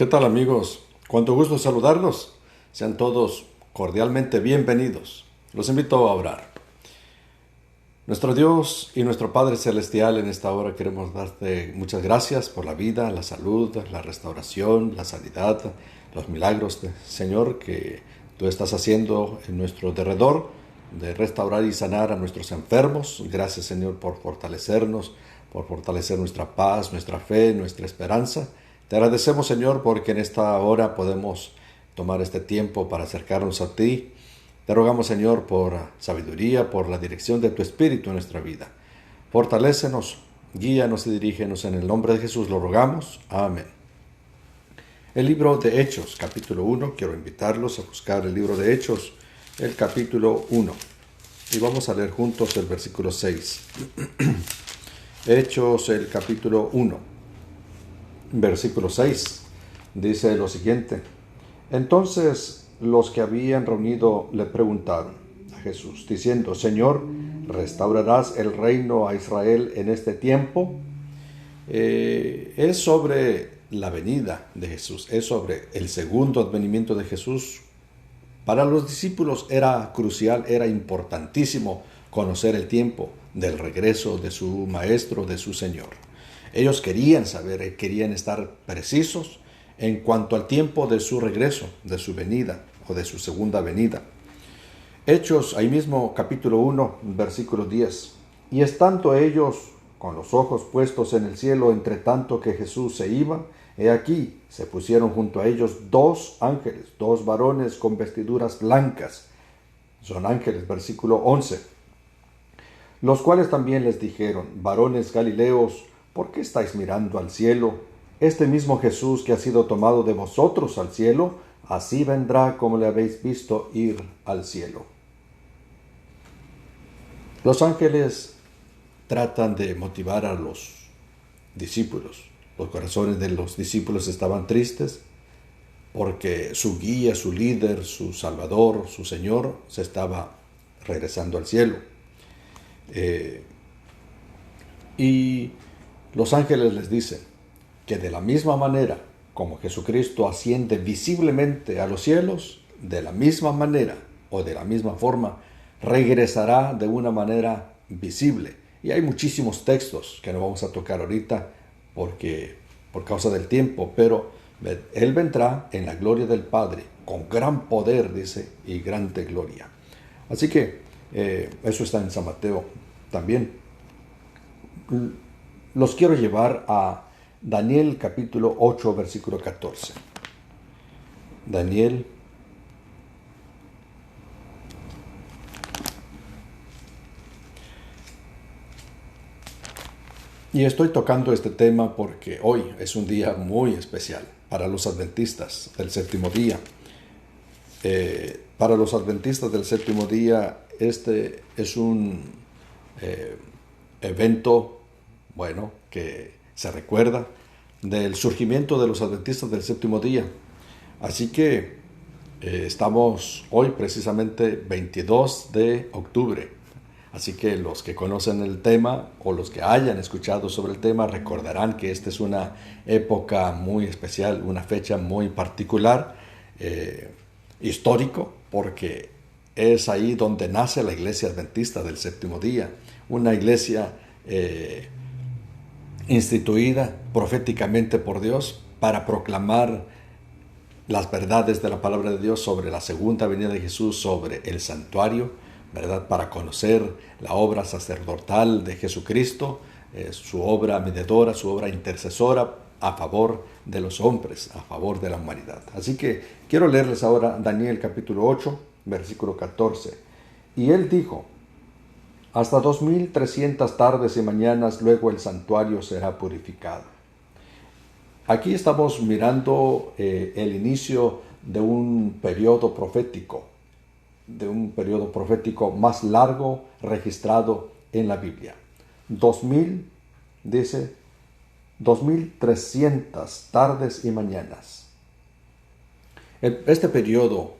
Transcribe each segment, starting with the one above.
¿Qué tal, amigos? Cuánto gusto saludarlos. Sean todos cordialmente bienvenidos. Los invito a orar. Nuestro Dios y nuestro Padre Celestial, en esta hora queremos darte muchas gracias por la vida, la salud, la restauración, la sanidad, los milagros, Señor, que tú estás haciendo en nuestro derredor, de restaurar y sanar a nuestros enfermos. Gracias, Señor, por fortalecernos, por fortalecer nuestra paz, nuestra fe, nuestra esperanza. Te agradecemos, Señor, porque en esta hora podemos tomar este tiempo para acercarnos a ti. Te rogamos, Señor, por sabiduría, por la dirección de tu Espíritu en nuestra vida. Fortalécenos, guíanos y dirígenos en el nombre de Jesús, lo rogamos. Amén. El libro de Hechos, capítulo 1. Quiero invitarlos a buscar el libro de Hechos, el capítulo 1. Y vamos a leer juntos el versículo 6. Hechos, el capítulo 1. Versículo 6 dice lo siguiente: Entonces los que habían reunido le preguntaron a Jesús, diciendo: Señor, ¿restaurarás el reino a Israel en este tiempo? Es sobre la venida de Jesús, es sobre el segundo advenimiento de Jesús. Para los discípulos era crucial, era importantísimo conocer el tiempo del regreso de su Maestro, de su Señor. Ellos querían saber, querían estar precisos en cuanto al tiempo de su regreso, de su venida o de su segunda venida. Hechos, ahí mismo, capítulo 1, versículo 10. Y estando ellos con los ojos puestos en el cielo, entre tanto que Jesús se iba, he aquí, se pusieron junto a ellos dos ángeles, dos varones con vestiduras blancas. Son ángeles, versículo 11. Los cuales también les dijeron: varones Galileos, ¿por qué estáis mirando al cielo? Este mismo Jesús que ha sido tomado de vosotros al cielo, así vendrá como le habéis visto ir al cielo. Los ángeles tratan de motivar a los discípulos. Los corazones de los discípulos estaban tristes porque su guía, su líder, su Salvador, su Señor, se estaba regresando al cielo. Y los ángeles les dicen que de la misma manera como Jesucristo asciende visiblemente a los cielos, de la misma manera o de la misma forma regresará de una manera visible. Y hay muchísimos textos que no vamos a tocar ahorita por causa del tiempo, pero Él vendrá en la gloria del Padre, con gran poder, dice, y grande gloria. Así que eso está en San Mateo también. Los quiero llevar a Daniel capítulo 8, versículo 14. Daniel y estoy tocando este tema porque hoy es un día muy especial para los adventistas del séptimo día. Para los adventistas del séptimo día, este es un evento que se recuerda del surgimiento de los adventistas del séptimo día. Así que estamos hoy precisamente 22 de octubre. Así que los que conocen el tema o los que hayan escuchado sobre el tema recordarán que esta es una época muy especial, una fecha muy particular, histórico, porque es ahí donde nace la iglesia adventista del séptimo día, una iglesia instituida proféticamente por Dios para proclamar las verdades de la palabra de Dios sobre la segunda venida de Jesús, sobre el santuario, ¿verdad? Para conocer la obra sacerdotal de Jesucristo, su obra mediadora, su obra intercesora a favor de los hombres, a favor de la humanidad. Así que quiero leerles ahora Daniel capítulo 8, versículo 14. Y él dijo: hasta 2300 tardes y mañanas luego el santuario será purificado. Aquí estamos mirando el inicio de un periodo profético, más largo registrado en la Biblia. 2300 tardes y mañanas. Este periodo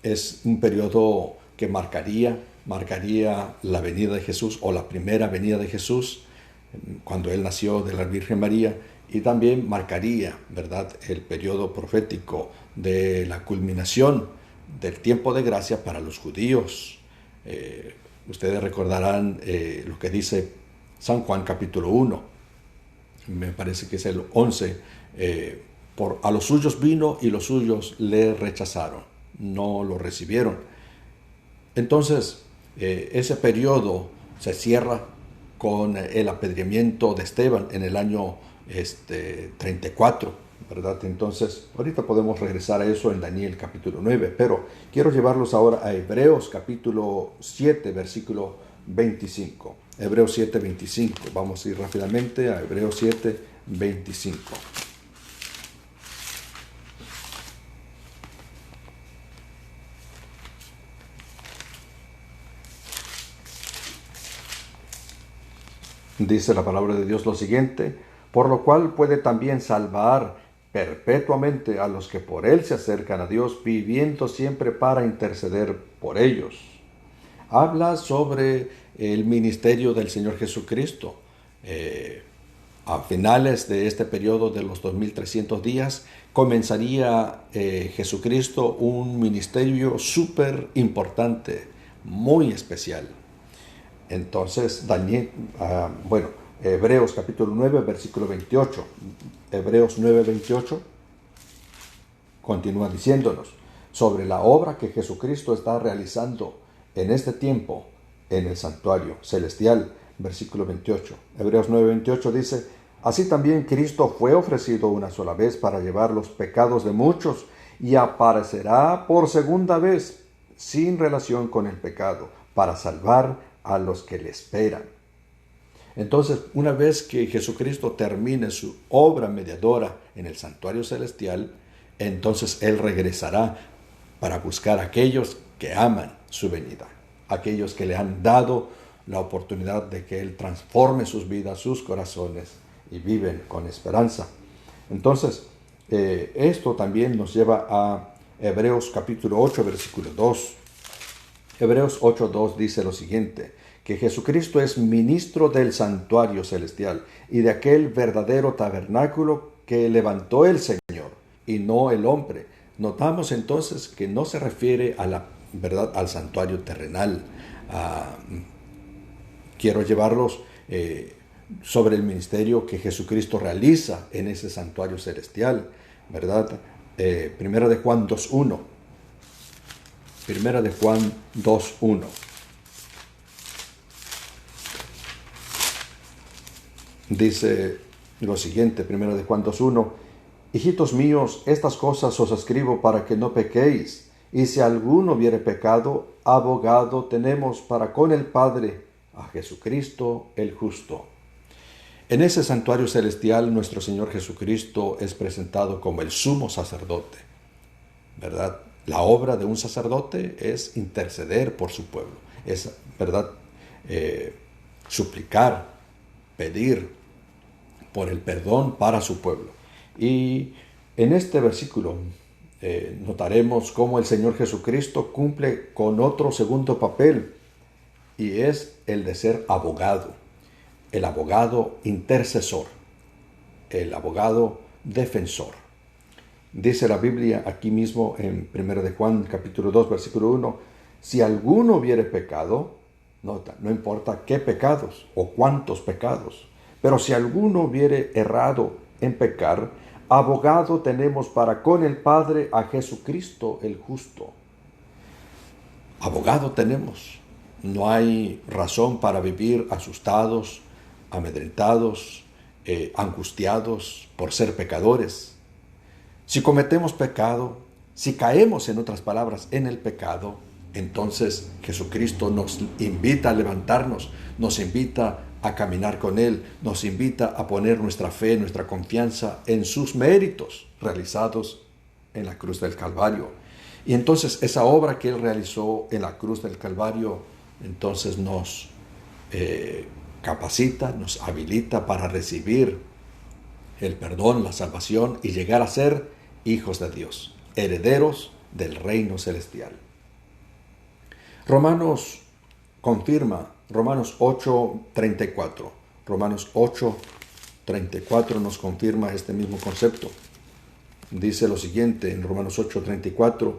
es un periodo que marcaría la venida de Jesús, o la primera venida de Jesús, cuando Él nació de la Virgen María, y también marcaría, ¿verdad?, el periodo profético de la culminación del tiempo de gracia para los judíos. Ustedes recordarán lo que dice San Juan capítulo 1, me parece que es el 11, a los suyos vino y los suyos le rechazaron, no lo recibieron. Entonces, ese periodo se cierra con el apedreamiento de Esteban en el año 34, ¿verdad? Entonces, ahorita podemos regresar a eso en Daniel capítulo 9, pero quiero llevarlos ahora a Hebreos capítulo 7, versículo 25. Hebreos 7, 25. Vamos a ir rápidamente a Hebreos 7, 25. Dice la palabra de Dios lo siguiente: por lo cual puede también salvar perpetuamente a los que por él se acercan a Dios, viviendo siempre para interceder por ellos. Habla sobre el ministerio del Señor Jesucristo. A finales de este periodo de los 2300 días, comenzaría Jesucristo un ministerio súper importante, muy especial. Entonces, Hebreos capítulo 9, versículo 28. Hebreos 9, 28 continúa diciéndonos sobre la obra que Jesucristo está realizando en este tiempo en el santuario celestial. Versículo 28. Hebreos 9, 28 dice: así también Cristo fue ofrecido una sola vez para llevar los pecados de muchos, y aparecerá por segunda vez sin relación con el pecado, para salvar a los que le esperan. Entonces, una vez que Jesucristo termine su obra mediadora en el santuario celestial, entonces Él regresará para buscar a aquellos que aman su venida, aquellos que le han dado la oportunidad de que Él transforme sus vidas, sus corazones, y viven con esperanza. Entonces, esto también nos lleva a Hebreos capítulo 8, versículo 2. Hebreos 8:2 dice lo siguiente: que Jesucristo es ministro del santuario celestial y de aquel verdadero tabernáculo que levantó el Señor y no el hombre. Notamos entonces que no se refiere a la verdad al santuario terrenal. Quiero llevarlos sobre el ministerio que Jesucristo realiza en ese santuario celestial, ¿verdad? Primera de Juan 2:1. Primera de Juan 2:1. Dice lo siguiente, Primera de Juan 2:1: hijitos míos, estas cosas os escribo para que no pequéis, y si alguno hubiere pecado, abogado tenemos para con el Padre, a Jesucristo el justo. En ese santuario celestial, nuestro Señor Jesucristo es presentado como el sumo sacerdote, ¿verdad? La obra de un sacerdote es interceder por su pueblo, es, ¿verdad?, suplicar, pedir por el perdón para su pueblo. Y en este versículo notaremos cómo el Señor Jesucristo cumple con otro segundo papel, y es el de ser abogado, el abogado intercesor, el abogado defensor. Dice la Biblia aquí mismo en 1 de Juan capítulo 2 versículo 1: si alguno hubiere pecado, nota, no importa qué pecados o cuántos pecados, pero si alguno hubiere errado en pecar, abogado tenemos para con el Padre, a Jesucristo el justo. Abogado tenemos. No hay razón para vivir asustados, amedrentados, angustiados por ser pecadores. Si cometemos pecado, si caemos, en otras palabras, en el pecado, entonces Jesucristo nos invita a levantarnos, nos invita a caminar con Él, nos invita a poner nuestra fe, nuestra confianza en sus méritos realizados en la cruz del Calvario. Y entonces esa obra que Él realizó en la cruz del Calvario, entonces nos capacita, nos habilita para recibir el perdón, la salvación y llegar a ser hijos de Dios, herederos del reino celestial. Romanos confirma, Romanos 8:34. Romanos 8:34. 8:34 nos confirma este mismo concepto. Dice lo siguiente en Romanos 8:34: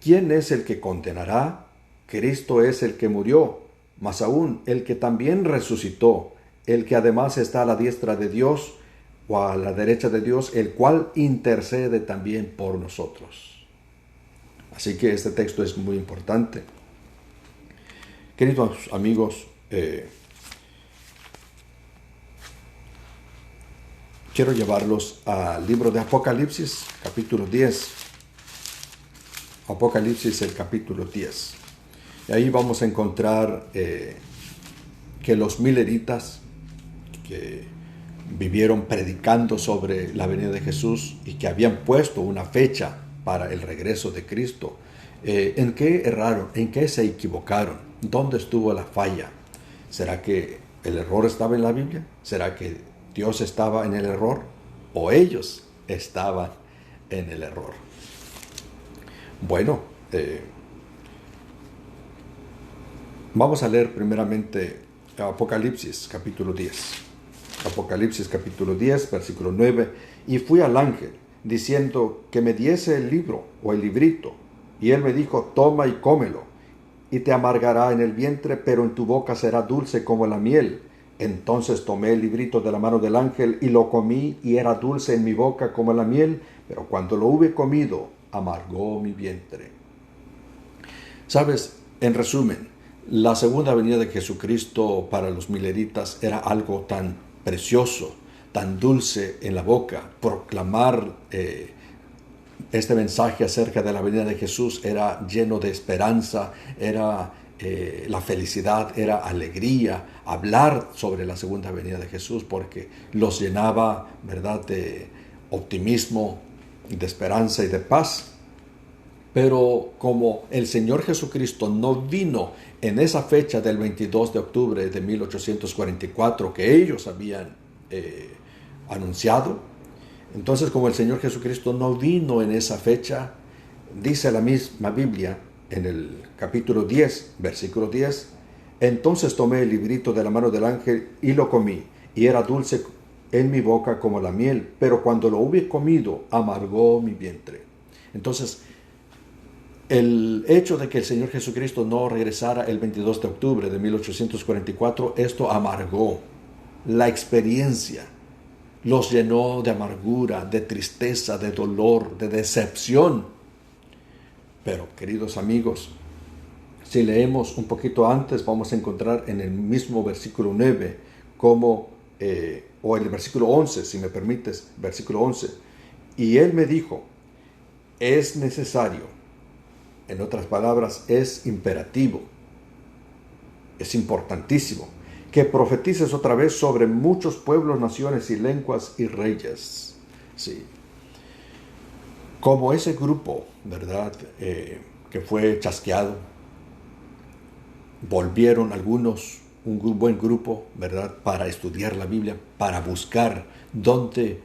¿Quién es el que condenará? Cristo es el que murió, más aún el que también resucitó, el que además está a la diestra de Dios o a la derecha de Dios, el cual intercede también por nosotros. Así que este texto es muy importante. Queridos amigos, quiero llevarlos al libro de Apocalipsis, capítulo 10. Apocalipsis, el capítulo 10. Y ahí vamos a encontrar que los mileritas que vivieron predicando sobre la venida de Jesús y que habían puesto una fecha para el regreso de Cristo, ¿en qué erraron? ¿En qué se equivocaron? ¿Dónde estuvo la falla? ¿Será que el error estaba en la Biblia? ¿Será que Dios estaba en el error? ¿O ellos estaban en el error? Bueno, vamos a leer primeramente Apocalipsis capítulo 10. Apocalipsis capítulo 10, versículo 9. Y fui al ángel, diciendo que me diese el libro o el librito. Y él me dijo: toma y cómelo, y te amargará en el vientre, pero en tu boca será dulce como la miel. Entonces tomé el librito de la mano del ángel y lo comí, y era dulce en mi boca como la miel, pero cuando lo hube comido, amargó mi vientre. ¿Sabes? En resumen, la segunda venida de Jesucristo para los mileritas era algo tan precioso, tan dulce en la boca. Proclamar este mensaje acerca de la venida de Jesús era lleno de esperanza, era la felicidad, era alegría. Hablar sobre la segunda venida de Jesús porque los llenaba, ¿verdad?, de optimismo, de esperanza y de paz. Pero como el Señor Jesucristo no vino en esa fecha del 22 de octubre de 1844 que ellos habían anunciado, entonces como el Señor Jesucristo no vino en esa fecha, dice la misma Biblia en el capítulo 10, versículo 10, entonces tomé el librito de la mano del ángel y lo comí, y era dulce en mi boca como la miel, pero cuando lo hube comido, amargó mi vientre. Entonces, el hecho de que el Señor Jesucristo no regresara el 22 de octubre de 1844, esto amargó la experiencia, los llenó de amargura, de tristeza, de dolor, de decepción. Pero, queridos amigos, si leemos un poquito antes, vamos a encontrar en el mismo versículo 9, o el versículo 11, si me permites, versículo 11. Y él me dijo: es necesario, en otras palabras, es imperativo, es importantísimo, que profetices otra vez sobre muchos pueblos, naciones y lenguas y reyes. Sí. Como ese grupo, ¿verdad?, que fue chasqueado, volvieron algunos, un buen grupo, ¿verdad?, para estudiar la Biblia, para buscar dónde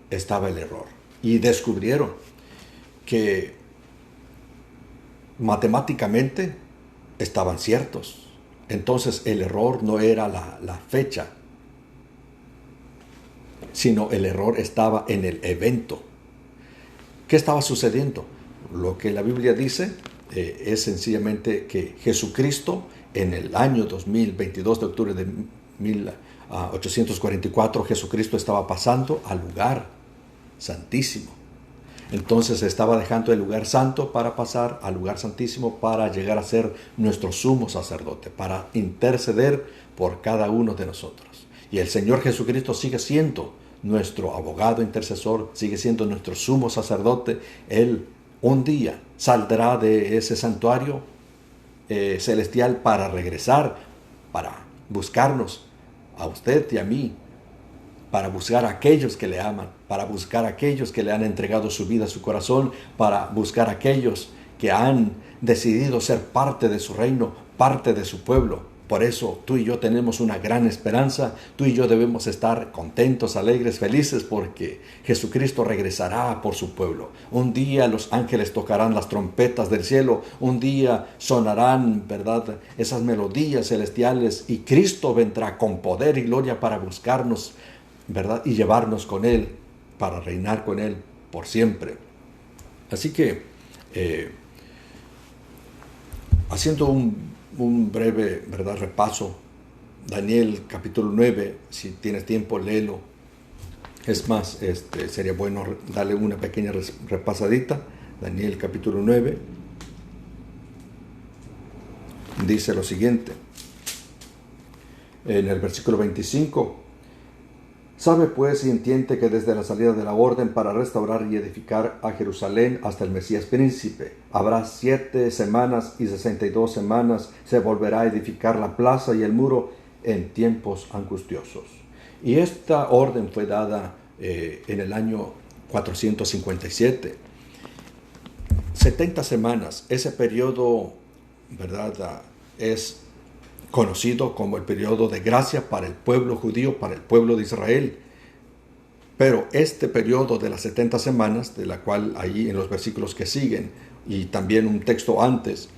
estaba el error. Y descubrieron que matemáticamente estaban ciertos. Entonces el error no era la fecha, sino el error estaba en el evento. ¿Qué estaba sucediendo? Lo que la Biblia dice es sencillamente que Jesucristo en el año 2022 de octubre de 1844, Jesucristo estaba pasando al lugar santísimo. Entonces estaba dejando el lugar santo para pasar al lugar santísimo, para llegar a ser nuestro sumo sacerdote, para interceder por cada uno de nosotros. Y el Señor Jesucristo sigue siendo nuestro abogado intercesor, sigue siendo nuestro sumo sacerdote. Él un día saldrá de ese santuario celestial para regresar, para buscarnos a usted y a mí, para buscar a aquellos que le aman, para buscar a aquellos que le han entregado su vida, su corazón, para buscar a aquellos que han decidido ser parte de su reino, parte de su pueblo. Por eso tú y yo tenemos una gran esperanza, tú y yo debemos estar contentos, alegres, felices, porque Jesucristo regresará por su pueblo. Un día los ángeles tocarán las trompetas del cielo, un día sonarán, ¿verdad?, esas melodías celestiales, y Cristo vendrá con poder y gloria para buscarnos ¿verdad? Y llevarnos con Él para reinar con Él por siempre. Así que, haciendo un breve, ¿verdad?, repaso, Daniel capítulo 9, si tienes tiempo, léelo. Es más, sería bueno darle una pequeña repasadita. Daniel capítulo 9 dice lo siguiente, en el versículo 25: Sabe pues y entiende que desde la salida de la orden para restaurar y edificar a Jerusalén hasta el Mesías príncipe, habrá 7 semanas y 62 semanas, se volverá a edificar la plaza y el muro en tiempos angustiosos. Y esta orden fue dada en el año 457. 70 semanas, ese periodo, ¿verdad?, es conocido como el periodo de gracia para el pueblo judío, para el pueblo de Israel. Pero este periodo de las 70 semanas, de la cual ahí en los versículos que siguen, y también un texto antes,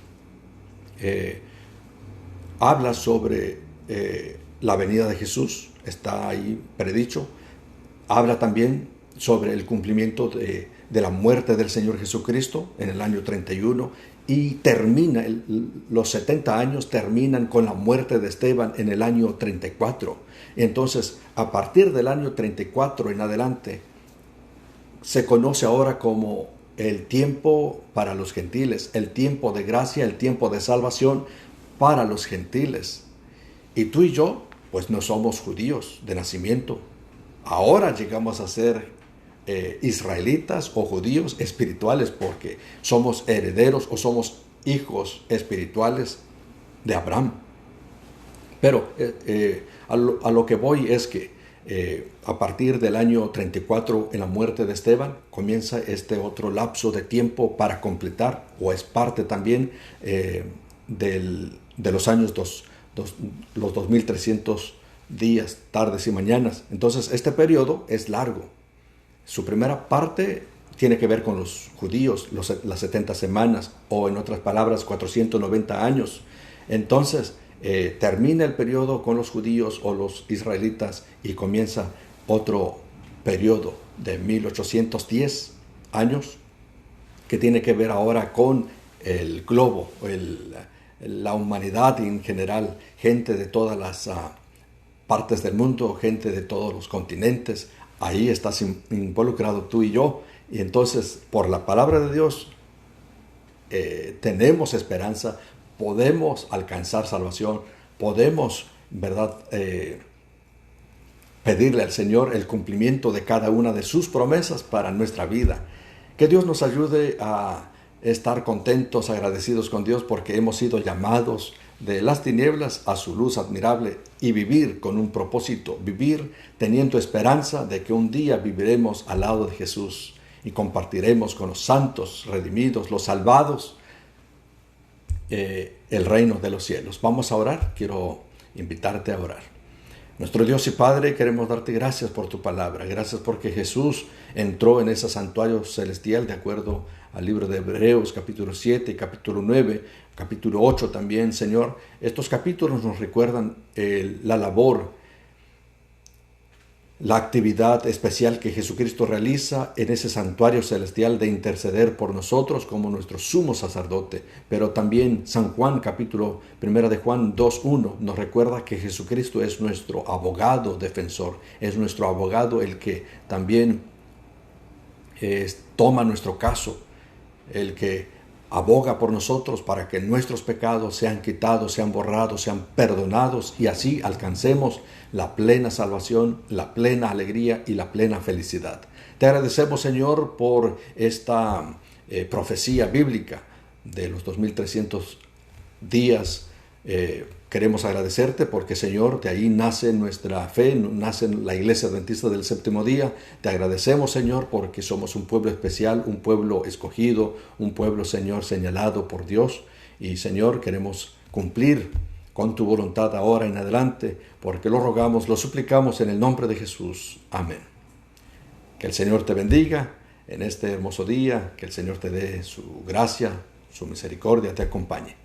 habla sobre la venida de Jesús, está ahí predicho. Habla también sobre el cumplimiento de la muerte del Señor Jesucristo en el año 31, y termina, los 70 años terminan con la muerte de Esteban en el año 34. Entonces, a partir del año 34 en adelante, se conoce ahora como el tiempo para los gentiles, el tiempo de gracia, el tiempo de salvación para los gentiles. Y tú y yo, pues no somos judíos de nacimiento. Ahora llegamos a ser israelitas o judíos espirituales porque somos herederos o somos hijos espirituales de Abraham. Pero a lo que voy es que a partir del año 34, en la muerte de Esteban, comienza este otro lapso de tiempo para completar, o es parte también de los años los 2300 días, tardes y mañanas. Entonces este periodo es largo. Su primera parte tiene que ver con los judíos, las 70 semanas, o en otras palabras, 490 años. Entonces, termina el periodo con los judíos o los israelitas y comienza otro periodo de 1810 años que tiene que ver ahora con el globo, la humanidad en general, gente de todas las partes del mundo, gente de todos los continentes. Ahí estás involucrado tú y yo, y entonces por la palabra de Dios tenemos esperanza, podemos alcanzar salvación, podemos, ¿verdad?, pedirle al Señor el cumplimiento de cada una de sus promesas para nuestra vida. Que Dios nos ayude a estar contentos, agradecidos con Dios, porque hemos sido llamados de las tinieblas a su luz admirable, y vivir con un propósito, vivir teniendo esperanza de que un día viviremos al lado de Jesús y compartiremos con los santos redimidos, los salvados, el reino de los cielos. Vamos a orar. Quiero invitarte a orar. Nuestro Dios y Padre, queremos darte gracias por tu palabra. Gracias porque Jesús entró en ese santuario celestial de acuerdo al libro de Hebreos, capítulo 7, capítulo 9, capítulo 8 también, Señor. Estos capítulos nos recuerdan la labor, la actividad especial que Jesucristo realiza en ese santuario celestial de interceder por nosotros como nuestro sumo sacerdote. Pero también San Juan, capítulo 1 de Juan 2:1, nos recuerda que Jesucristo es nuestro abogado defensor, es nuestro abogado el que también toma nuestro caso, el que aboga por nosotros para que nuestros pecados sean quitados, sean borrados, sean perdonados, y así alcancemos la plena salvación, la plena alegría y la plena felicidad. Te agradecemos, Señor, por esta profecía bíblica de los 2300 días. Queremos agradecerte porque, Señor, de ahí nace nuestra fe, nace la Iglesia Adventista del Séptimo Día. Te agradecemos, Señor, porque somos un pueblo especial, un pueblo escogido, un pueblo, Señor, señalado por Dios. Y, Señor, queremos cumplir con tu voluntad ahora en adelante, porque lo rogamos, lo suplicamos en el nombre de Jesús. Amén. Que el Señor te bendiga en este hermoso día, que el Señor te dé su gracia, su misericordia, te acompañe.